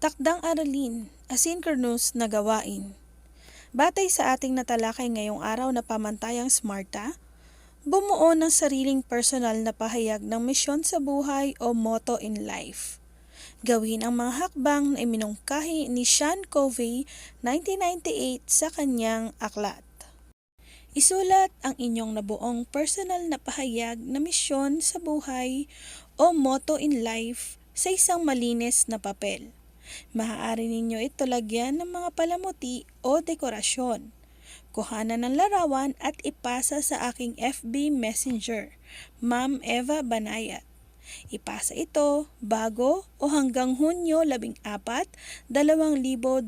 Takdang aralin, asynchronous na gawain. Batay sa ating natalakay ngayong araw na pamantayang SMARTA, bumuo ng sariling personal na pahayag ng misyon sa buhay o motto in life. Gawin ang mga hakbang na iminungkahi ni Sean Covey 1998 sa kanyang aklat. Isulat ang inyong nabuong personal na pahayag na misyon sa buhay o motto in life sa isang malinis na papel. Maaari ninyo ito lagyan ng mga palamuti o dekorasyon. Kuhanan ng larawan at ipasa sa aking FB Messenger, Ma'am Eva Banayat. Ipasa ito bago o hanggang Hunyo 14, 2022.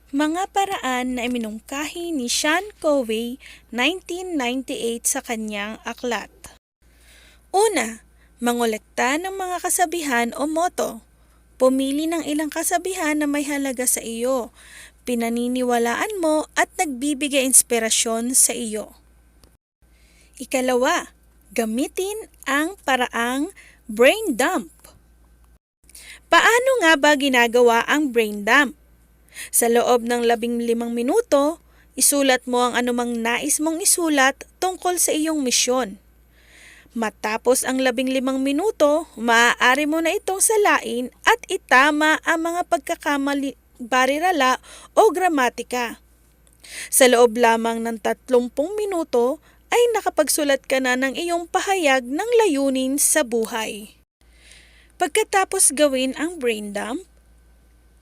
Mga paraan na iminungkahi ni Sean Covey 1998 sa kanyang aklat. Una, mangolekta ng mga kasabihan o motto. Pumili ng ilang kasabihan na may halaga sa iyo, pinaniniwalaan mo at nagbibigay inspirasyon sa iyo. Ikalawa, gamitin ang paraang brain dump. Paano nga ba ginagawa ang brain dump? Sa loob ng 15 minuto, isulat mo ang anumang nais mong isulat tungkol sa iyong misyon. Matapos ang 15 minuto, maaari mo na itong salain at itama ang mga pagkakamali, barirala o gramatika. Sa loob lamang ng 30 minuto ay nakapagsulat ka na ng iyong pahayag ng layunin sa buhay. Pagkatapos gawin ang brain dump,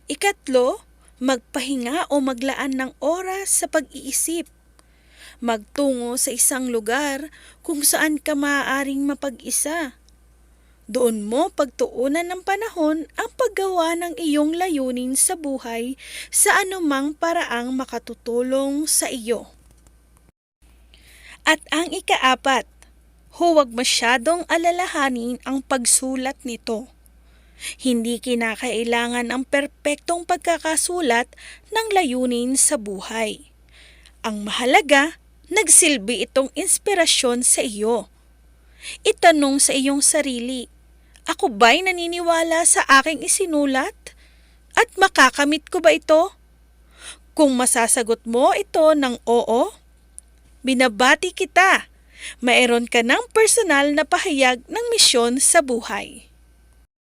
ikatlo, magpahinga o maglaan ng oras sa pag-iisip. Magtungo sa isang lugar kung saan ka maaaring mapag-isa. Doon mo pagtuunan ng panahon ang paggawa ng iyong layunin sa buhay sa anumang paraang makatutulong sa iyo. At ang ikaapat, huwag masyadong alalahanin ang pagsulat nito. Hindi kinakailangan ang perpektong pagkakasulat ng layunin sa buhay. Ang mahalaga, nagsilbi itong inspirasyon sa iyo. Itanong sa iyong sarili, ako ba'y naniniwala sa aking isinulat? At makakamit ko ba ito? Kung masasagot mo ito ng oo, binabati kita. Mayroon ka ng personal na pahayag ng misyon sa buhay.